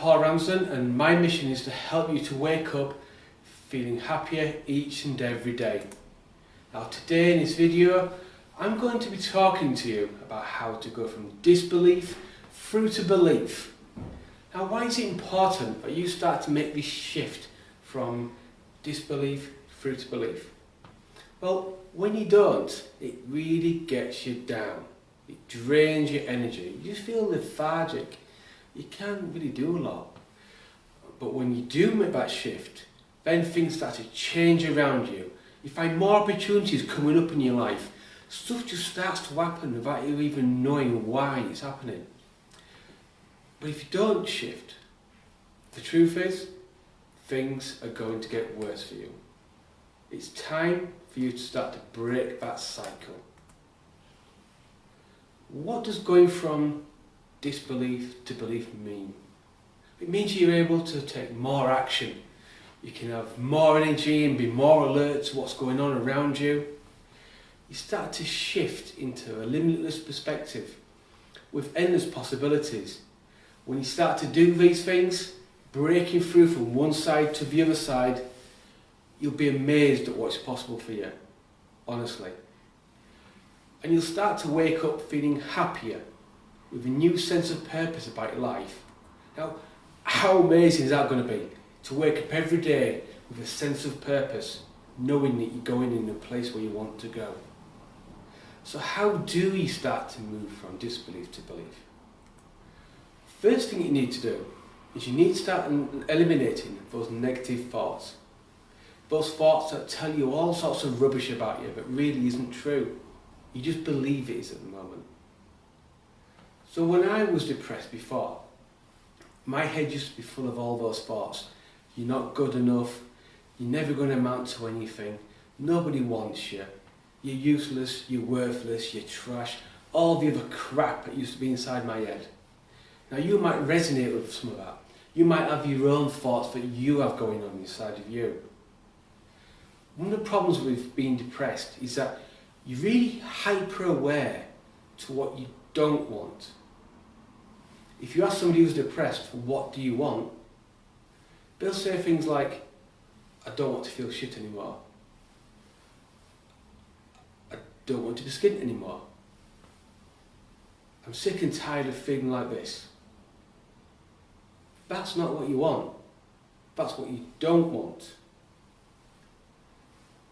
and my mission is to help you to wake up feeling happier each and every day. Now today in this video I'm going to be talking to you about how to go from disbelief through to belief. Now why is it important that you start to make this shift from disbelief through to belief? Well, when you don't, it really gets you down. It drains your energy. You just feel lethargic. You can't really do a lot. But when you do make that shift, then things start to change around you. You find more opportunities coming up in your life. Stuff just starts to happen without you even knowing why it's happening. But if you don't shift, the truth is, things are going to get worse for you. It's time for you to start to break that cycle. What does going from disbelief to belief mean? It means you're able to take more action. You can have more energy and be more alert to what's going on around you. You start to shift into a limitless perspective with endless possibilities. When you start to do these things, breaking through from one side to the other side, you'll be amazed at what's possible for you, honestly. And you'll start to wake up feeling happier, with a new sense of purpose about your life. Now, how amazing is that going to be? To wake up every day with a sense of purpose, knowing that you're going in the place where you want to go. So how do you start to move from disbelief to belief? First thing you need to do is you need to start eliminating those negative thoughts. Those thoughts that tell you all sorts of rubbish about you but really isn't true. You just believe it is at the moment. So when I was depressed before, my head used to be full of all those thoughts. You're not good enough, you're never going to amount to anything, nobody wants you, you're useless, you're worthless, you're trash, all the other crap that used to be inside my head. Now you might resonate with some of that. You might have your own thoughts that you have going on inside of you. One of the problems with being depressed is that you're really hyper aware to what you don't want. If you ask somebody who's depressed, what do you want? They'll say things like, I don't want to feel shit anymore. I don't want to be skint anymore. I'm sick and tired of feeling like this. That's not what you want. That's what you don't want.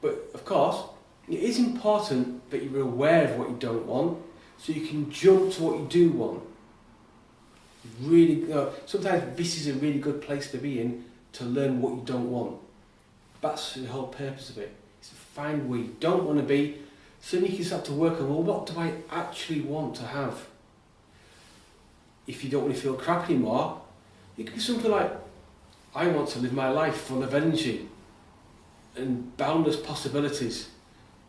But of course, it is important that you're aware of what you don't want so you can jump to what you do want. Really, sometimes this is a really good place to be in to learn what you don't want. That's the whole purpose of it. Is to find where you don't want to be so you can start to work on, well, what do I actually want to have? If you don't want to feel crap anymore, it could be something like, I want to live my life full of energy and boundless possibilities.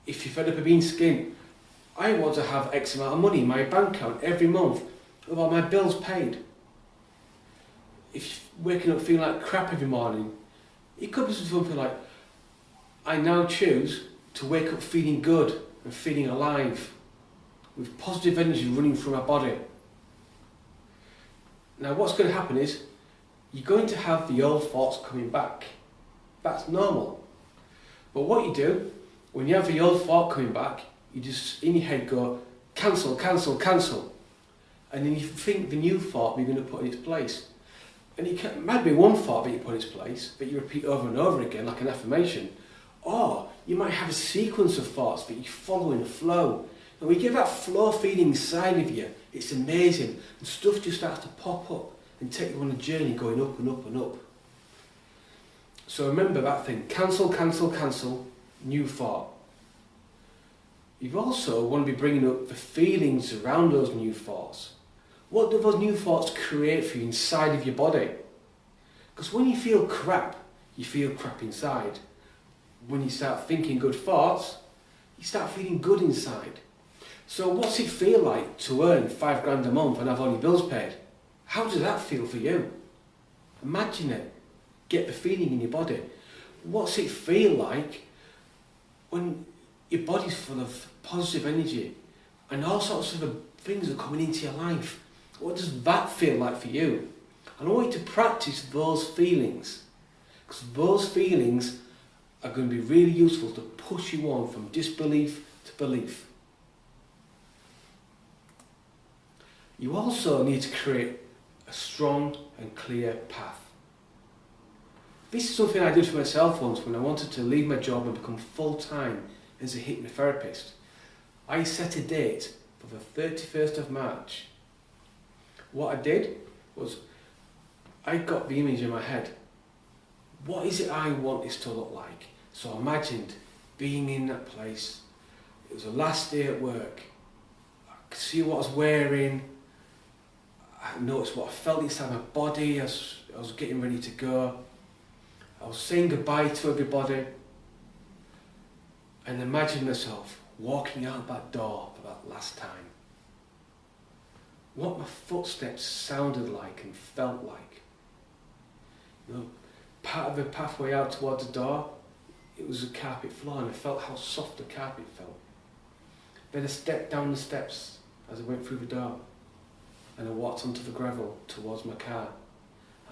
If you're fed up of being skint, I want to have X amount of money in my bank account every month with all my bills paid. If you're waking up feeling like crap every morning, it could be something like, I now choose to wake up feeling good and feeling alive, with positive energy running through my body. Now what's going to happen is, you're going to have the old thoughts coming back. That's normal. But what you do, when you have the old thought coming back, you just in your head go, cancel, cancel, cancel. And then you think the new thought you're going to put in its place. And it might be one thought that you put in its place, that you repeat over and over again like an affirmation. Or you might have a sequence of thoughts that you follow in a flow. And when you get that flow feeling inside of you, it's amazing. And stuff just starts to pop up and take you on a journey going up and up and up. So remember that thing, cancel, cancel, cancel, new thought. You also want to be bringing up the feelings around those new thoughts. What do those new thoughts create for you inside of your body? Because when you feel crap inside. When you start thinking good thoughts, you start feeling good inside. So what's it feel like to earn £5 a month and have all your bills paid? How does that feel for you? Imagine it. Get the feeling in your body. What's it feel like when your body's full of positive energy and all sorts of things are coming into your life? What does that feel like for you? And I want you to practice those feelings, because those feelings are going to be really useful to push you on from disbelief to belief. You also need to create a strong and clear path. This is something I did for myself once when I wanted to leave my job and become full-time as a hypnotherapist. I set a date for the 31st of March. What I did was I got the image in my head. What is it I want this to look like? So I imagined being in that place. It was the last day at work. I could see what I was wearing. I noticed what I felt inside my body as I was getting ready to go. I was saying goodbye to everybody and imagined myself walking out that door for that last time. What my footsteps sounded like and felt like. You know, part of the pathway out towards the door, it was a carpet floor, and I felt how soft the carpet felt. Then I stepped down the steps as I went through the door, and I walked onto the gravel towards my car,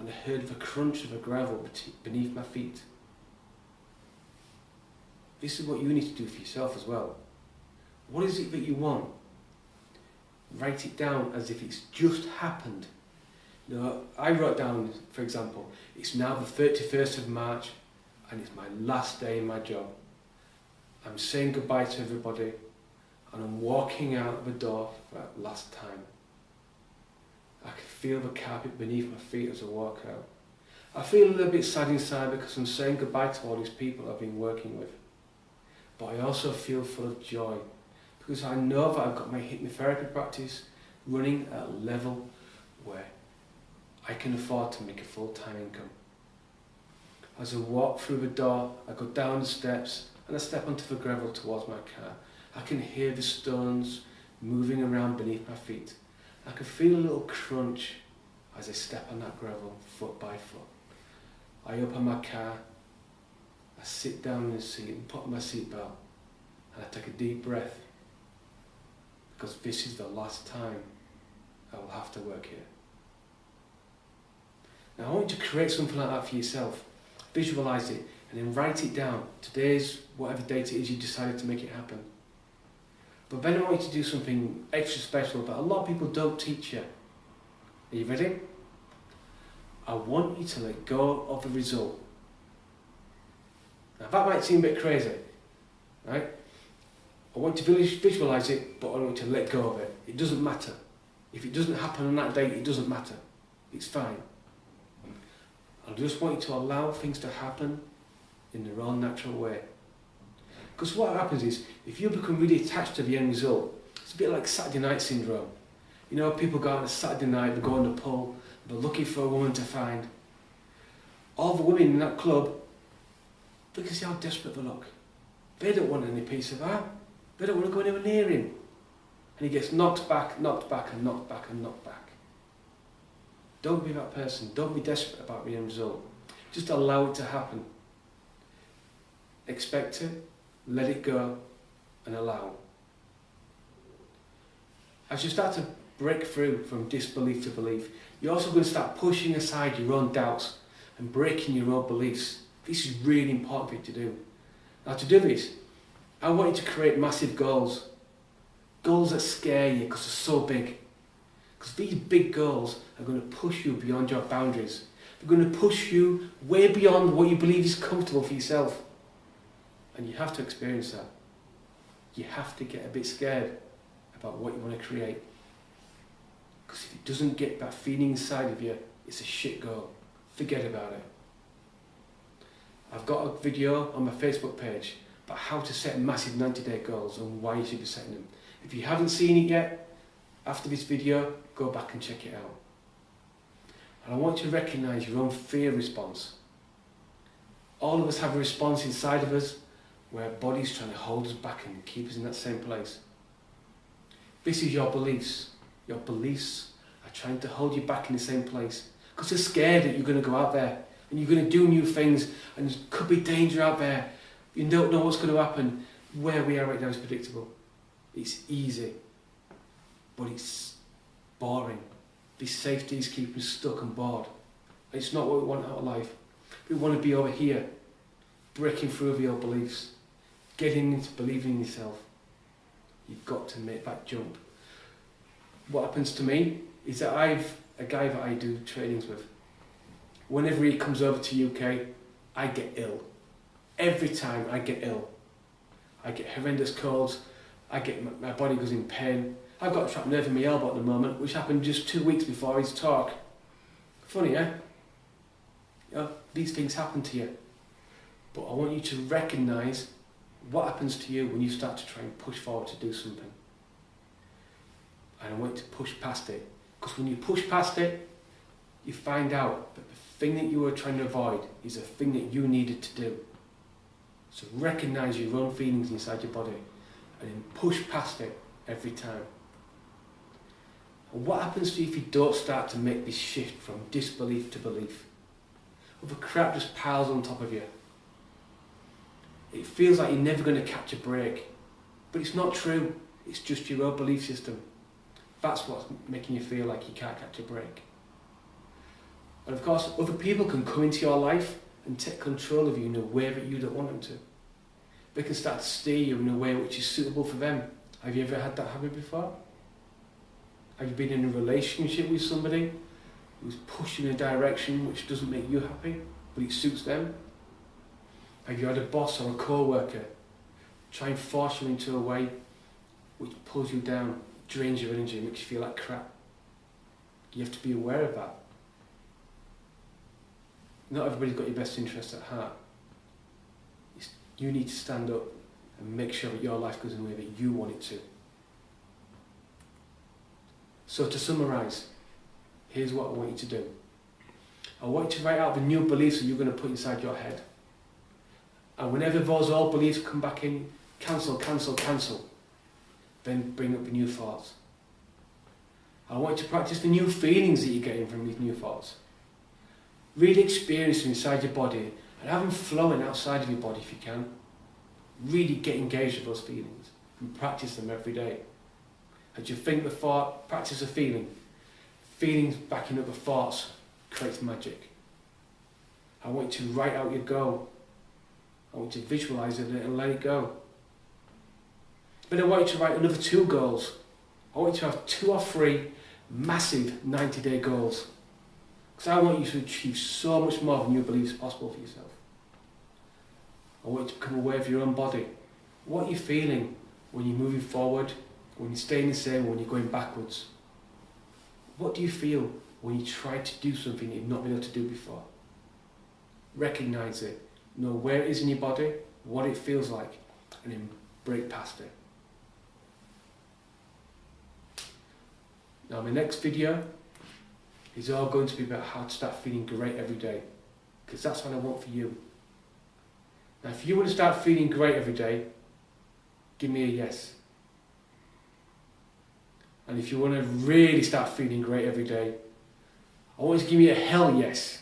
and I heard the crunch of the gravel beneath my feet. This is what you need to do for yourself as well. What is it that you want? Write it down as if it's just happened. You know, I wrote down, for example, it's now the 31st of March and it's my last day in my job. I'm saying goodbye to everybody and I'm walking out the door for that last time. I can feel the carpet beneath my feet as I walk out. I feel a little bit sad inside because I'm saying goodbye to all these people I've been working with. But I also feel full of joy because I know that I've got my hypnotherapy practice running at a level where I can afford to make a full-time income. As I walk through the door, I go down the steps and I step onto the gravel towards my car. I can hear the stones moving around beneath my feet. I can feel a little crunch as I step on that gravel foot by foot. I open my car, I sit down in the seat and put on my seatbelt and I take a deep breath because this is the last time I will have to work here. Now I want you to create something like that for yourself. Visualise it and then write it down. Today's whatever date it is you decided to make it happen. But then I want you to do something extra special that a lot of people don't teach you. Are you ready? I want you to let go of the result. Now that might seem a bit crazy, right? I want you to visualise it, but I want you to let go of it. It doesn't matter. If it doesn't happen on that date, it doesn't matter. It's fine. I just want you to allow things to happen in their own natural way. Because what happens is, if you become really attached to the end result, it's a bit like Saturday night syndrome. You know, people go out on a Saturday night, they go on the pub, they're looking for a woman to find. All the women in that club, look and see how desperate they look. They don't want any piece of her. They don't want to go anywhere near him. And he gets knocked back and knocked back and knocked back. Don't be that person. Don't be desperate about the end result. Just allow it to happen. Expect it, let it go, and allow. As you start to break through from disbelief to belief, you're also going to start pushing aside your own doubts and breaking your own beliefs. This is really important for you to do. Now to do this, I want you to create massive goals. Goals that scare you because they're so big. Because these big goals are going to push you beyond your boundaries. They're going to push you way beyond what you believe is comfortable for yourself. And you have to experience that. You have to get a bit scared about what you want to create. Because if it doesn't get that feeling inside of you, it's a shit goal. Forget about it. I've got a video on my Facebook page about how to set massive 90-day goals and why you should be setting them. If you haven't seen it yet, after this video, go back and check it out. And I want you to recognise your own fear response. All of us have a response inside of us where our body's trying to hold us back and keep us in that same place. This is your beliefs. Your beliefs are trying to hold you back in the same place because they're scared that you're going to go out there and you're going to do new things and there could be danger out there. You don't know what's going to happen. Where we are right now is predictable. It's easy, but it's boring. This safety is keeping us stuck and bored. It's not what we want out of life. We want to be over here, breaking through of your beliefs, getting into believing in yourself. You've got to make that jump. What happens to me is that I've a guy that I do trainings with. Whenever he comes over to UK, I get ill. Every time I get ill. I get horrendous colds, my body goes in pain. I've got a trapped nerve in my elbow at the moment, which happened just 2 weeks before his talk. Funny, eh? You know, these things happen to you. But I want you to recognise what happens to you when you start to try and push forward to do something. And I want you to push past it. Because when you push past it, you find out that the thing that you were trying to avoid is a thing that you needed to do. So recognise your own feelings inside your body and then push past it every time. And what happens to you if you don't start to make this shift from disbelief to belief? Well, the crap just piles on top of you. It feels like you're never going to catch a break. But it's not true. It's just your own belief system. That's what's making you feel like you can't catch a break. And of course, other people can come into your life and take control of you in a way that you don't want them to. They can start to steer you in a way which is suitable for them. Have you ever had that happen before? Have you been in a relationship with somebody who's pushing in a direction which doesn't make you happy, but it suits them? Have you had a boss or a co-worker try and force you into a way which pulls you down, drains your energy, makes you feel like crap? You have to be aware of that. Not everybody's got your best interests at heart. You need to stand up and make sure that your life goes in the way that you want it to. So to summarise, here's what I want you to do. I want you to write out the new beliefs that you're going to put inside your head. And whenever those old beliefs come back in, cancel, cancel, cancel. Then bring up the new thoughts. I want you to practice the new feelings that you're getting from these new thoughts. Really experience them inside your body and have them flowing outside of your body if you can. Really get engaged with those feelings and practice them every day. As you think the thought, practice a feeling. Feelings backing up the thoughts creates magic. I want you to write out your goal. I want you to visualise it and let it go. But I want you to write another 2 goals. I want you to have 2 or 3 massive 90-day goals. Because I want you to achieve so much more than you believe is possible for yourself. I want you to become aware of your own body. What are you feeling when you're moving forward, when you're staying the same, when you're going backwards? What do you feel when you try to do something you've not been able to do before? Recognise it. Know where it is in your body, what it feels like, and then break past it. Now my next video is all going to be about how to start feeling great every day, because that's what I want for you. Now if you want to start feeling great every day, give me a yes. And if you want to really start feeling great every day, I want you to give me a hell yes.